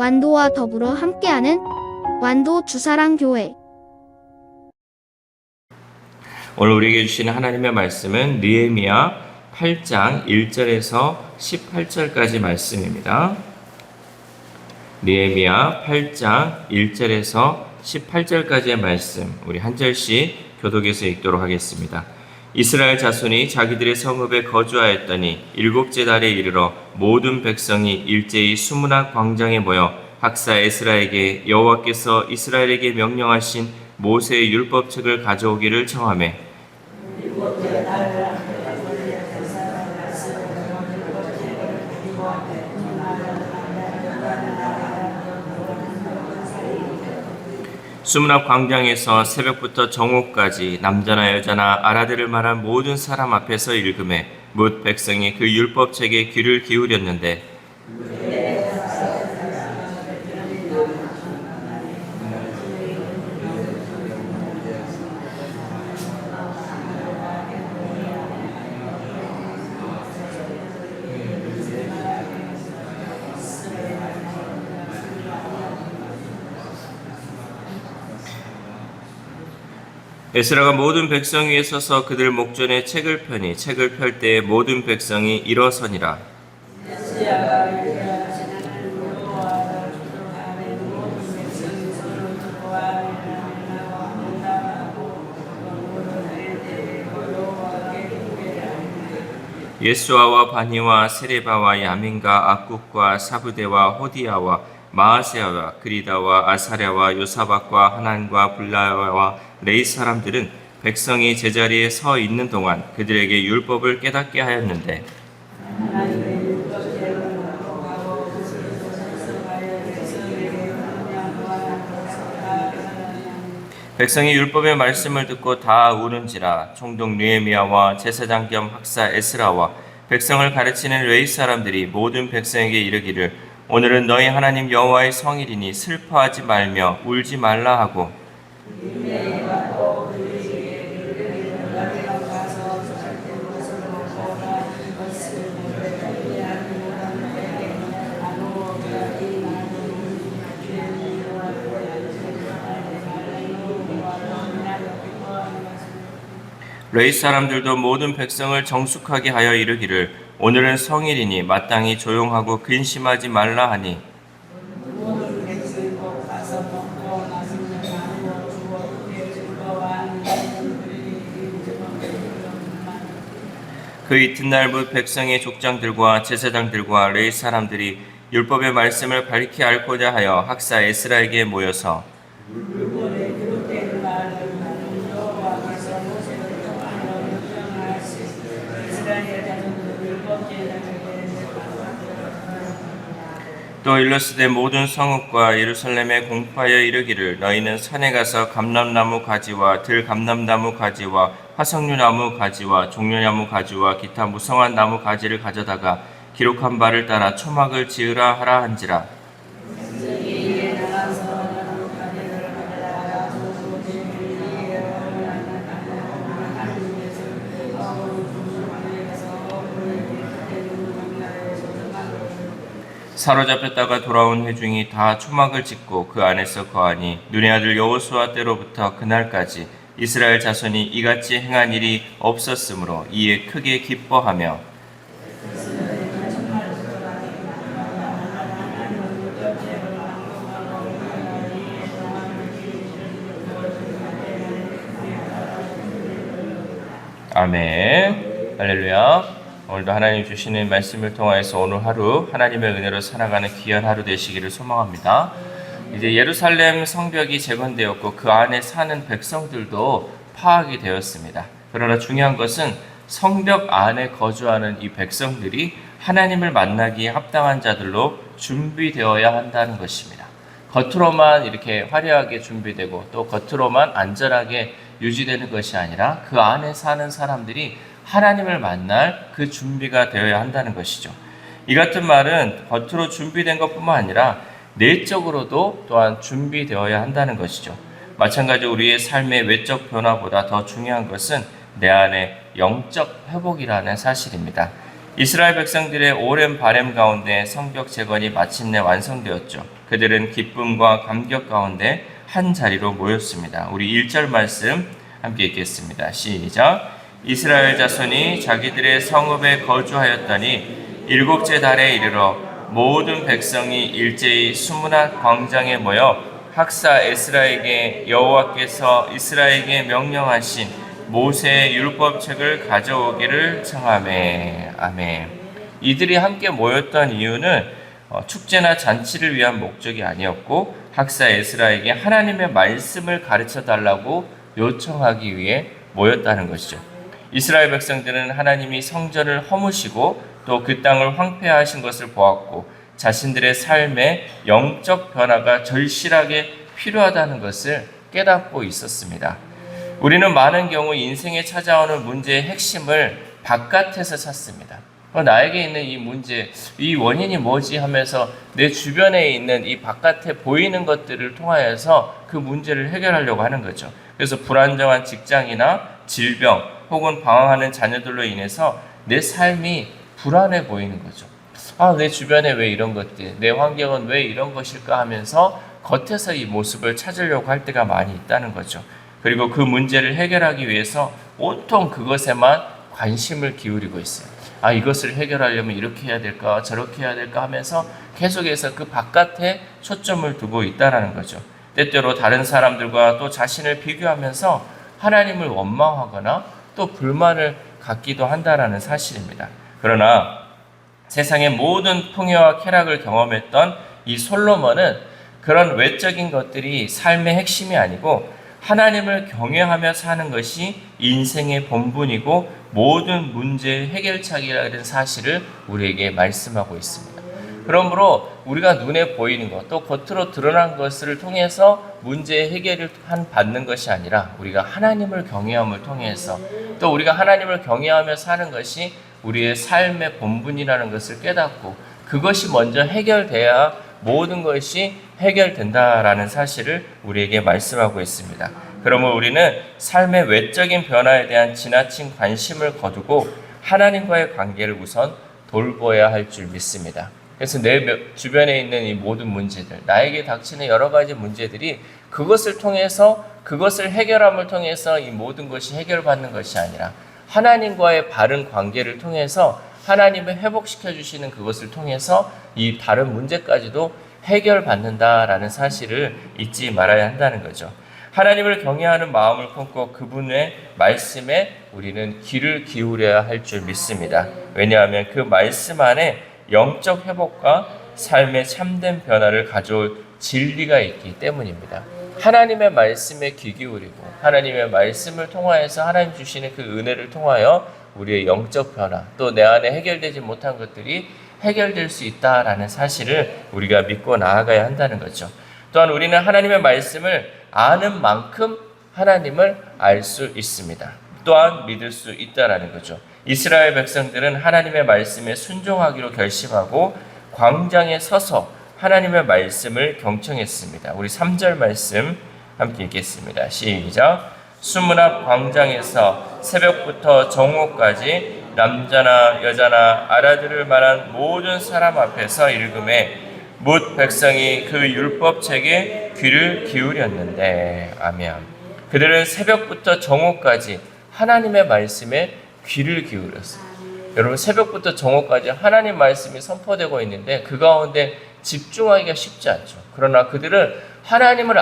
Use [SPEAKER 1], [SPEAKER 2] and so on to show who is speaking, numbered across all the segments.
[SPEAKER 1] 완도와 더불어 함께하는 완도 주사랑교회.
[SPEAKER 2] 오늘 우리에게 주시는 하나님의 말씀은 느헤미야 8장 1절에서 18절까지 말씀입니다. 느헤미야 8장 1절에서 18절까지의 말씀, 우리 한 절씩 교독해서 읽도록 하겠습니다. 이스라엘 자손이 자기들의 성읍에 거주하였더니 일곱째 달에 이르러 모든 백성이 일제히 수문학 광장에 모여 학사 에스라에게 여호와께서 이스라엘에게 명령하신 모세의 율법책을 가져오기를 청하매 수문학 광장에서 새벽부터 정오까지 남자나 여자나 알아들을 만한 모든 사람 앞에서 읽음에 뭇 백성이 그 율법책에 귀를 기울였는데 에스라가 모든 백성 위에 서서 그들 목전에 책을 펴니 책을 펼 때에 모든 백성이 일어서니라. 예수아와 바니와 세레바와 야민과 악국과 사부대와 호디아와 마아세아와 그리다와 아사랴와 요사박과 하난과 블라와 레이 사람들은 백성이 제자리에 서 있는 동안 그들에게 율법을 깨닫게 하였는데 백성이 율법의 말씀을 듣고 다 우는지라. 총독 느헤미야와 제사장 겸 학사 에스라와 백성을 가르치는 레위 사람들이 모든 백성에게 이르기를 오늘은 너희 하나님 여호와의 성일이니 슬퍼하지 말며 울지 말라 하고 레위 사람들도 모든 백성을 정숙하게 하여 이르기를 오늘은 성일이니 마땅히 조용하고 근심하지 말라 하니 그 이튿날 뭇 백성의 족장들과 제사장들과 레위 사람들이 율법의 말씀을 밝히 알고자 하여 학사 에스라에게 모여서 또 일러스되 모든 성읍과 예루살렘에 공포하여 이르기를 너희는 산에 가서 감람나무 가지와 들감람나무 가지와 화석류나무 가지와 종려나무 가지와 기타 무성한 나무 가지를 가져다가 기록한 바를 따라 초막을 지으라 하라 한지라. 사로잡혔다가 돌아온 회중이 다 초막을 짓고 그 안에서 거하니 눈의 아들 여호수아 때로부터 그날까지 이스라엘 자손이 이같이 행한 일이 없었으므로 이에 크게 기뻐하며 아멘. 할렐루야. 오늘도 하나님 주시는 말씀을 통하여서 오늘 하루 하나님의 은혜로 살아가는 귀한 하루 되시기를 소망합니다. 이제 예루살렘 성벽이 재건되었고 그 안에 사는 백성들도 파악이 되었습니다. 그러나 중요한 것은 성벽 안에 거주하는 이 백성들이 하나님을 만나기에 합당한 자들로 준비되어야 한다는 것입니다. 겉으로만 이렇게 화려하게 준비되고 또 겉으로만 안전하게 유지되는 것이 아니라 그 안에 사는 사람들이 하나님을 만날 그 준비가 되어야 한다는 것이죠. 이 같은 말은 겉으로 준비된 것뿐만 아니라 내적으로도 또한 준비되어야 한다는 것이죠. 마찬가지로 우리의 삶의 외적 변화보다 더 중요한 것은 내 안의 영적 회복이라는 사실입니다. 이스라엘 백성들의 오랜 바램 가운데 성벽 재건이 마침내 완성되었죠. 그들은 기쁨과 감격 가운데 한 자리로 모였습니다. 우리 1절 말씀 함께 읽겠습니다. 시작. 이스라엘 자손이 자기들의 성읍에 거주하였더니 일곱째 달에 이르러 모든 백성이 일제히 수문학 광장에 모여 학사 에스라에게 여호와께서 이스라엘에게 명령하신 모세의 율법책을 가져오기를 청하매. 아멘. 이들이 함께 모였던 이유는 축제나 잔치를 위한 목적이 아니었고 학사 에스라에게 하나님의 말씀을 가르쳐 달라고 요청하기 위해 모였다는 것이죠. 이스라엘 백성들은 하나님이 성전을 허무시고 또 그 땅을 황폐하신 것을 보았고 자신들의 삶에 영적 변화가 절실하게 필요하다는 것을 깨닫고 있었습니다. 우리는 많은 경우 인생에 찾아오는 문제의 핵심을 바깥에서 찾습니다. 나에게 있는 이 문제, 이 원인이 뭐지 하면서 내 주변에 있는 이 바깥에 보이는 것들을 통하여서 그 문제를 해결하려고 하는 거죠. 그래서 불안정한 직장이나 질병 혹은 방황하는 자녀들로 인해서 내 삶이 불안해 보이는 거죠. 내 주변에 왜 이런 것들, 내 환경은 왜 이런 것일까 하면서 겉에서 이 모습을 찾으려고 할 때가 많이 있다는 거죠. 그리고 그 문제를 해결하기 위해서 온통 그것에만 관심을 기울이고 있어요. 이것을 해결하려면 이렇게 해야 될까 저렇게 해야 될까 하면서 계속해서 그 바깥에 초점을 두고 있다는 거죠. 때때로 다른 사람들과 또 자신을 비교하면서 하나님을 원망하거나 또 불만을 갖기도 한다는 사실입니다. 그러나 세상의 모든 풍요와 쾌락을 경험했던 이 솔로몬은 그런 외적인 것들이 삶의 핵심이 아니고 하나님을 경외하며 사는 것이 인생의 본분이고 모든 문제의 해결책이라는 사실을 우리에게 말씀하고 있습니다. 그러므로 우리가 눈에 보이는 것, 또 겉으로 드러난 것을 통해서 문제의 해결을 받는 것이 아니라 우리가 하나님을 경외함을 통해서 또 우리가 하나님을 경외하며 사는 것이 우리의 삶의 본분이라는 것을 깨닫고 그것이 먼저 해결돼야 모든 것이 해결된다라는 사실을 우리에게 말씀하고 있습니다. 그러므로 우리는 삶의 외적인 변화에 대한 지나친 관심을 거두고 하나님과의 관계를 우선 돌보아야 할 줄 믿습니다. 그래서 내 주변에 있는 이 모든 문제들, 나에게 닥치는 여러 가지 문제들이 그것을 통해서 그것을 해결함을 통해서 이 모든 것이 해결받는 것이 아니라 하나님과의 바른 관계를 통해서 하나님을 회복시켜 주시는 그것을 통해서 이 다른 문제까지도 해결받는다라는 사실을 잊지 말아야 한다는 거죠. 하나님을 경외하는 마음을 품고 그분의 말씀에 우리는 귀를 기울여야 할 줄 믿습니다. 왜냐하면 그 말씀 안에 영적 회복과 삶의 참된 변화를 가져올 진리가 있기 때문입니다. 하나님의 말씀에 귀 기울이고 하나님의 말씀을 통하여서 하나님 주시는 그 은혜를 통하여 우리의 영적 변화 또 내 안에 해결되지 못한 것들이 해결될 수 있다라는 사실을 우리가 믿고 나아가야 한다는 거죠. 또한 우리는 하나님의 말씀을 아는 만큼 하나님을 알 수 있습니다. 또한 믿을 수 있다라는 거죠. 이스라엘 백성들은 하나님의 말씀에 순종하기로 결심하고 광장에 서서 하나님의 말씀을 경청했습니다. 우리 3절 말씀 함께 읽겠습니다. 시작. 수문 앞 광장에서 새벽부터 정오까지 남자나 여자나 알아들을 만한 모든 사람 앞에서 읽음에 뭇 백성이 그 율법책에 귀를 기울였는데. 아멘. 그들은 새벽부터 정오까지 하나님의 말씀에 귀를 기울였어요. 여러분, 새벽부터 정오까지 하나님 말씀이 선포되고 있는데 그 가운데 집중하기가 쉽지 않죠. 그러나 그들은 하나님을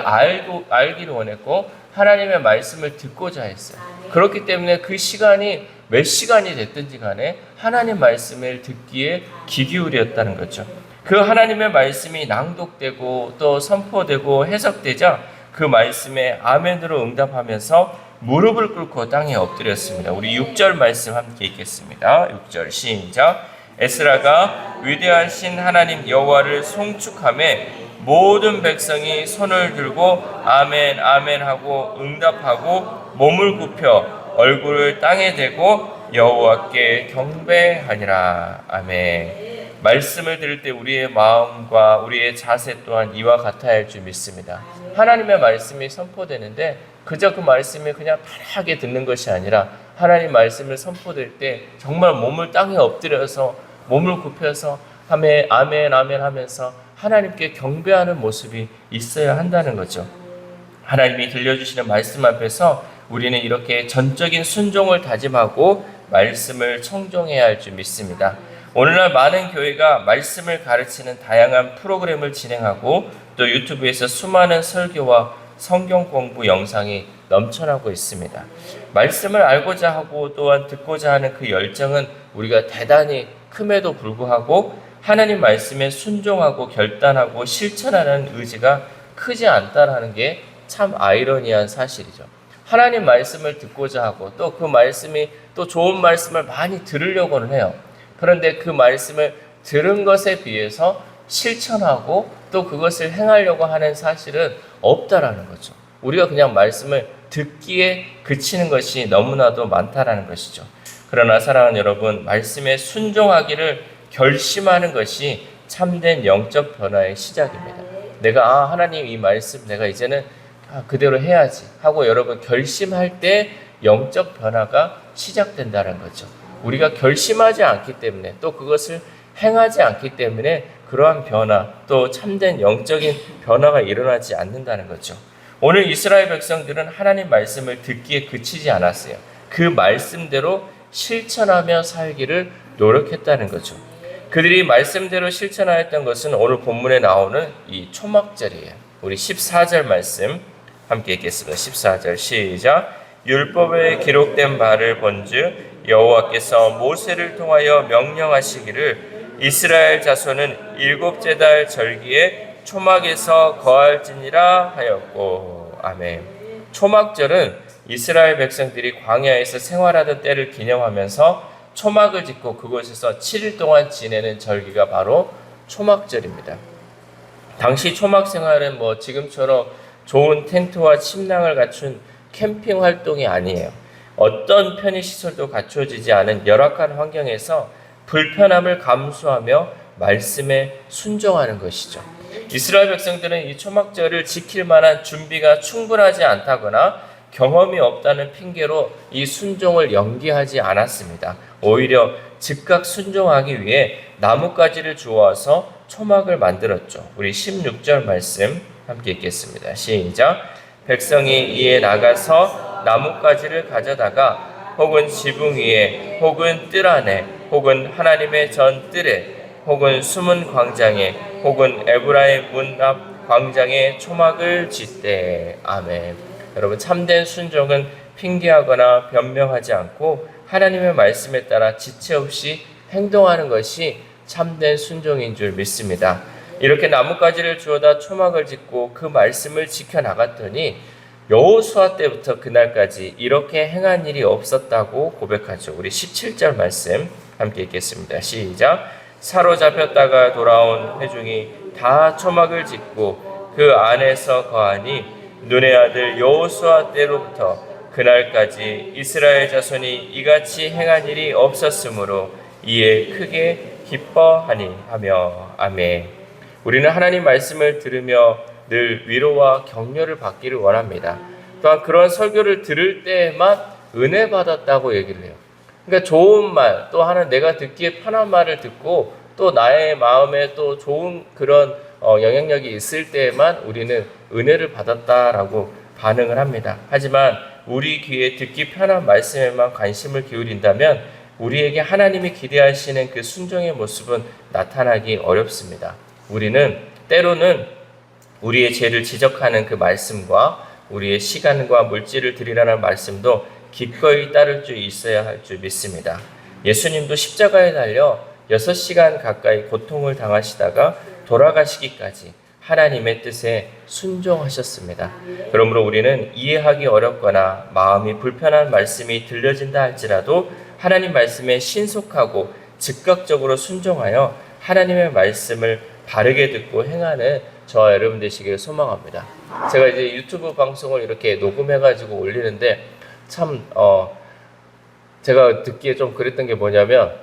[SPEAKER 2] 알기를 원했고 하나님의 말씀을 듣고자 했어요. 그렇기 때문에 그 시간이 몇 시간이 됐든지 간에 하나님 말씀을 듣기에 귀 기울였다는 거죠. 그 하나님의 말씀이 낭독되고 또 선포되고 해석되자 그 말씀에 아멘으로 응답하면서 무릎을 꿇고 땅에 엎드렸습니다. 우리 6절 말씀 함께 읽겠습니다. 6절 시작. 에스라가 위대하신 하나님 여호와를 송축하며 모든 백성이 손을 들고 아멘 아멘 하고 응답하고 몸을 굽혀 얼굴을 땅에 대고 여호와께 경배하니라. 아멘. 말씀을 들을 때 우리의 마음과 우리의 자세 또한 이와 같아야 할 줄 믿습니다. 하나님의 말씀이 선포되는데 그저 그 말씀을 그냥 편하게 듣는 것이 아니라 하나님 말씀을 선포될 때 정말 몸을 땅에 엎드려서 몸을 굽혀서 아멘 아멘 아멘 하면서 하나님께 경배하는 모습이 있어야 한다는 거죠. 하나님이 들려주시는 말씀 앞에서 우리는 이렇게 전적인 순종을 다짐하고 말씀을 청종해야 할 줄 믿습니다. 오늘날 많은 교회가 말씀을 가르치는 다양한 프로그램을 진행하고 또 유튜브에서 수많은 설교와 성경 공부 영상이 넘쳐나고 있습니다. 말씀을 알고자 하고 또한 듣고자 하는 그 열정은 우리가 대단히 큼에도 불구하고 하나님 말씀에 순종하고 결단하고 실천하는 의지가 크지 않다라는 게 참 아이러니한 사실이죠. 하나님 말씀을 듣고자 하고 또 그 말씀이 또 좋은 말씀을 많이 들으려고는 해요. 그런데 그 말씀을 들은 것에 비해서 실천하고 또 그것을 행하려고 하는 사실은 없다라는 거죠. 우리가 그냥 말씀을 듣기에 그치는 것이 너무나도 많다라는 것이죠. 그러나 사랑하는 여러분, 말씀에 순종하기를 결심하는 것이 참된 영적 변화의 시작입니다. 내가 하나님 이 말씀 내가 이제는 그대로 해야지 하고 여러분 결심할 때 영적 변화가 시작된다는 거죠. 우리가 결심하지 않기 때문에 또 그것을 행하지 않기 때문에 그러한 변화 또 참된 영적인 변화가 일어나지 않는다는 거죠. 오늘 이스라엘 백성들은 하나님 말씀을 듣기에 그치지 않았어요. 그 말씀대로 실천하며 살기를 노력했다는 거죠. 그들이 말씀대로 실천하였던 것은 오늘 본문에 나오는 이 초막절이에요. 우리 14절 말씀 함께 읽겠습니다. 14절 시작. 율법에 기록된 바를 본즉 여호와께서 모세를 통하여 명령하시기를 이스라엘 자손은 일곱째 달 절기에 초막에서 거할지니라 하였고. 아멘. 초막절은 이스라엘 백성들이 광야에서 생활하던 때를 기념하면서 초막을 짓고 그곳에서 7일 동안 지내는 절기가 바로 초막절입니다. 당시 초막 생활은 지금처럼 좋은 텐트와 침낭을 갖춘 캠핑 활동이 아니에요. 어떤 편의시설도 갖춰지지 않은 열악한 환경에서 불편함을 감수하며 말씀에 순종하는 것이죠. 이스라엘 백성들은 이 초막절을 지킬 만한 준비가 충분하지 않다거나 경험이 없다는 핑계로 이 순종을 연기하지 않았습니다. 오히려 즉각 순종하기 위해 나뭇가지를 주워와서 초막을 만들었죠. 우리 16절 말씀 함께 읽겠습니다. 시작. 백성이 이에 나가서 나뭇가지를 가져다가 혹은 지붕 위에 혹은 뜰 안에 혹은 하나님의 전 뜰에 혹은 숨은 광장에 혹은 에브라의 문 앞 광장에 초막을 짓되. 아멘. 여러분, 참된 순종은 핑계하거나 변명하지 않고 하나님의 말씀에 따라 지체 없이 행동하는 것이 참된 순종인 줄 믿습니다. 이렇게 나뭇가지를 주워다 초막을 짓고 그 말씀을 지켜나갔더니 여호수아 때부터 그날까지 이렇게 행한 일이 없었다고 고백하죠. 우리 17절 말씀 함께 읽겠습니다. 시작. 사로잡혔다가 돌아온 회중이 다 초막을 짓고 그 안에서 거하니 눈의 아들 여호수아 때로부터 그날까지 이스라엘 자손이 이같이 행한 일이 없었으므로 이에 크게 기뻐하니 하며. 아멘. 우리는 하나님 말씀을 들으며 늘 위로와 격려를 받기를 원합니다. 또한 그런 설교를 들을 때에만 은혜 받았다고 얘기를 해요. 그러니까 좋은 말, 또 하나 내가 듣기에 편한 말을 듣고 또 나의 마음에 또 좋은 그런 영향력이 있을 때에만 우리는 은혜를 받았다라고 반응을 합니다. 하지만 우리 귀에 듣기 편한 말씀에만 관심을 기울인다면 우리에게 하나님이 기대하시는 그 순종의 모습은 나타나기 어렵습니다. 우리는 때로는 우리의 죄를 지적하는 그 말씀과 우리의 시간과 물질을 드리라는 말씀도 기꺼이 따를 줄 있어야 할 줄 믿습니다. 예수님도 십자가에 달려 6시간 가까이 고통을 당하시다가 돌아가시기까지 하나님의 뜻에 순종하셨습니다. 그러므로 우리는 이해하기 어렵거나 마음이 불편한 말씀이 들려진다 할지라도 하나님 말씀에 신속하고 즉각적으로 순종하여 하나님의 말씀을 바르게 듣고 행하는 저와 여러분 되시기를 소망합니다. 제가 이제 유튜브 방송을 이렇게 녹음해가지고 올리는데 참 제가 듣기에 좀 그랬던 게 뭐냐면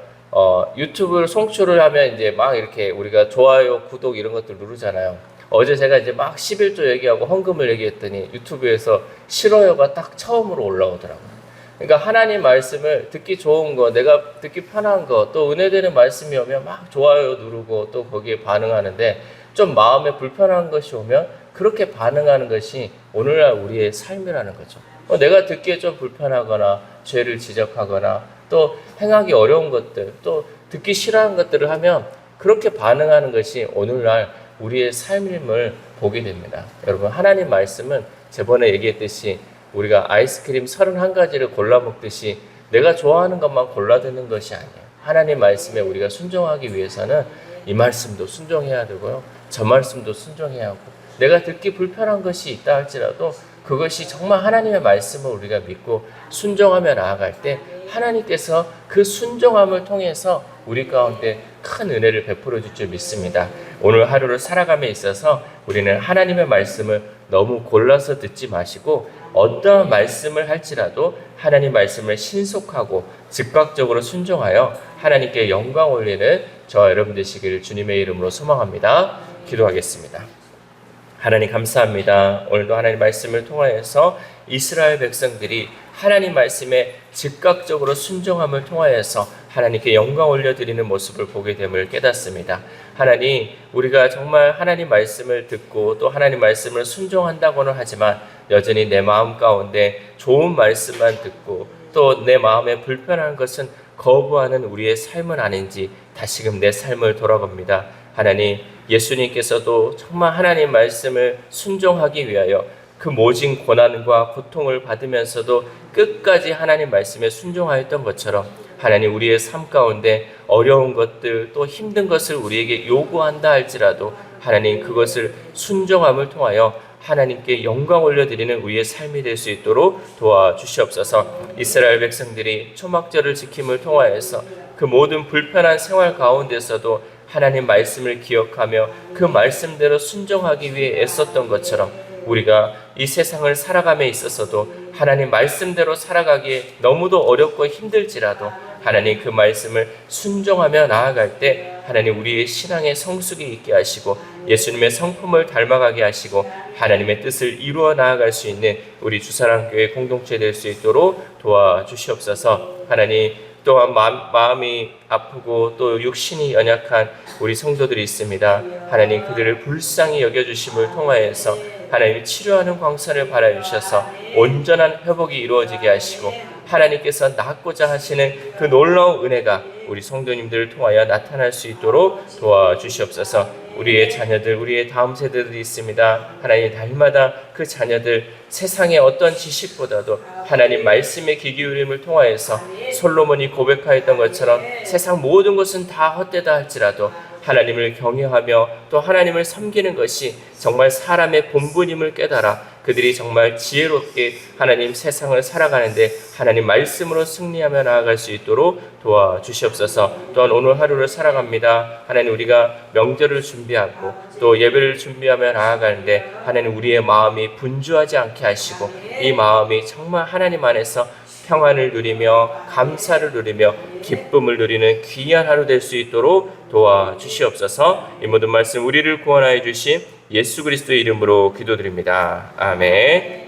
[SPEAKER 2] 유튜브를 송출을 하면 이제 막 이렇게 우리가 좋아요, 구독 이런 것들 누르잖아요. 어제 제가 이제 막 11조 얘기하고 헌금을 얘기했더니 유튜브에서 싫어요가 딱 처음으로 올라오더라고요. 그러니까 하나님 말씀을 듣기 좋은 거, 내가 듣기 편한 거, 또 은혜되는 말씀이 오면 막 좋아요 누르고 또 거기에 반응하는데 좀 마음에 불편한 것이 오면 그렇게 반응하는 것이 오늘날 우리의 삶이라는 거죠. 내가 듣기에 좀 불편하거나 죄를 지적하거나 또 행하기 어려운 것들, 또 듣기 싫어하는 것들을 하면 그렇게 반응하는 것이 오늘날 우리의 삶임을 보게 됩니다. 여러분, 하나님 말씀은 저번에 얘기했듯이 우리가 아이스크림 31가지를 골라 먹듯이 내가 좋아하는 것만 골라 듣는 것이 아니에요. 하나님 말씀에 우리가 순종하기 위해서는 이 말씀도 순종해야 되고요, 저 말씀도 순종해야 하고, 내가 듣기 불편한 것이 있다 할지라도 그것이 정말 하나님의 말씀을 우리가 믿고 순종하며 나아갈 때 하나님께서 그 순종함을 통해서 우리 가운데 큰 은혜를 베풀어 줄 줄 믿습니다. 오늘 하루를 살아감에 있어서 우리는 하나님의 말씀을 너무 골라서 듣지 마시고 어떠한 말씀을 할지라도 하나님 말씀을 신속하고 즉각적으로 순종하여 하나님께 영광 올리는 저와 여러분 되시기를 주님의 이름으로 소망합니다. 기도하겠습니다. 하나님 감사합니다. 오늘도 하나님 말씀을 통하여서 이스라엘 백성들이 하나님 말씀에 즉각적으로 순종함을 통하여서 하나님께 영광 올려드리는 모습을 보게 됨을 깨닫습니다. 하나님, 우리가 정말 하나님 말씀을 듣고 또 하나님 말씀을 순종한다고는 하지만 여전히 내 마음 가운데 좋은 말씀만 듣고 또 내 마음에 불편한 것은 거부하는 우리의 삶은 아닌지 다시금 내 삶을 돌아봅니다. 하나님, 예수님께서도 정말 하나님 말씀을 순종하기 위하여 그 모진 고난과 고통을 받으면서도 끝까지 하나님 말씀에 순종하였던 것처럼 하나님, 우리의 삶 가운데 어려운 것들 또 힘든 것을 우리에게 요구한다 할지라도 하나님, 그것을 순종함을 통하여 하나님께 영광 올려드리는 우리의 삶이 될 수 있도록 도와주시옵소서. 이스라엘 백성들이 초막절을 지킴을 통하여서 그 모든 불편한 생활 가운데서도 하나님 말씀을 기억하며 그 말씀대로 순종하기 위해 애썼던 것처럼 우리가 이 세상을 살아감에 있어서도 하나님 말씀대로 살아가기에 너무도 어렵고 힘들지라도 하나님 그 말씀을 순종하며 나아갈 때 하나님 우리의 신앙의 성숙이 있게 하시고 예수님의 성품을 닮아가게 하시고 하나님의 뜻을 이루어 나아갈 수 있는 우리 주사랑교회 공동체 될 수 있도록 도와주시옵소서. 하나님, 또한 마음이 아프고 또 육신이 연약한 우리 성도들이 있습니다. 하나님, 그들을 불쌍히 여겨주심을 통하여서 하나님 치료하는 광선을 발하여주셔서 온전한 회복이 이루어지게 하시고 하나님께서 낳고자 하시는 그 놀라운 은혜가 우리 성도님들을 통하여 나타날 수 있도록 도와주시옵소서. 우리의 자녀들, 우리의 다음 세대들이 있습니다. 하나님, 날마다 그 자녀들 세상의 어떤 지식보다도 하나님 말씀의 귀 기울임을 통하여서 솔로몬이 고백하였던 것처럼 세상 모든 것은 다 헛되다 할지라도 하나님을 경외하며 또 하나님을 섬기는 것이 정말 사람의 본분임을 깨달아 그들이 정말 지혜롭게 하나님 세상을 살아가는데 하나님 말씀으로 승리하며 나아갈 수 있도록 도와주시옵소서. 또한 오늘 하루를 살아갑니다. 하나님, 우리가 명절을 준비하고 또 예배를 준비하며 나아가는데 하나님 우리의 마음이 분주하지 않게 하시고 이 마음이 정말 하나님 안에서 평안을 누리며 감사를 누리며 기쁨을 누리는 귀한 하루 될 수 있도록 도와주시옵소서. 이 모든 말씀 우리를 구원하여 주신 예수 그리스도의 이름으로 기도드립니다. 아멘.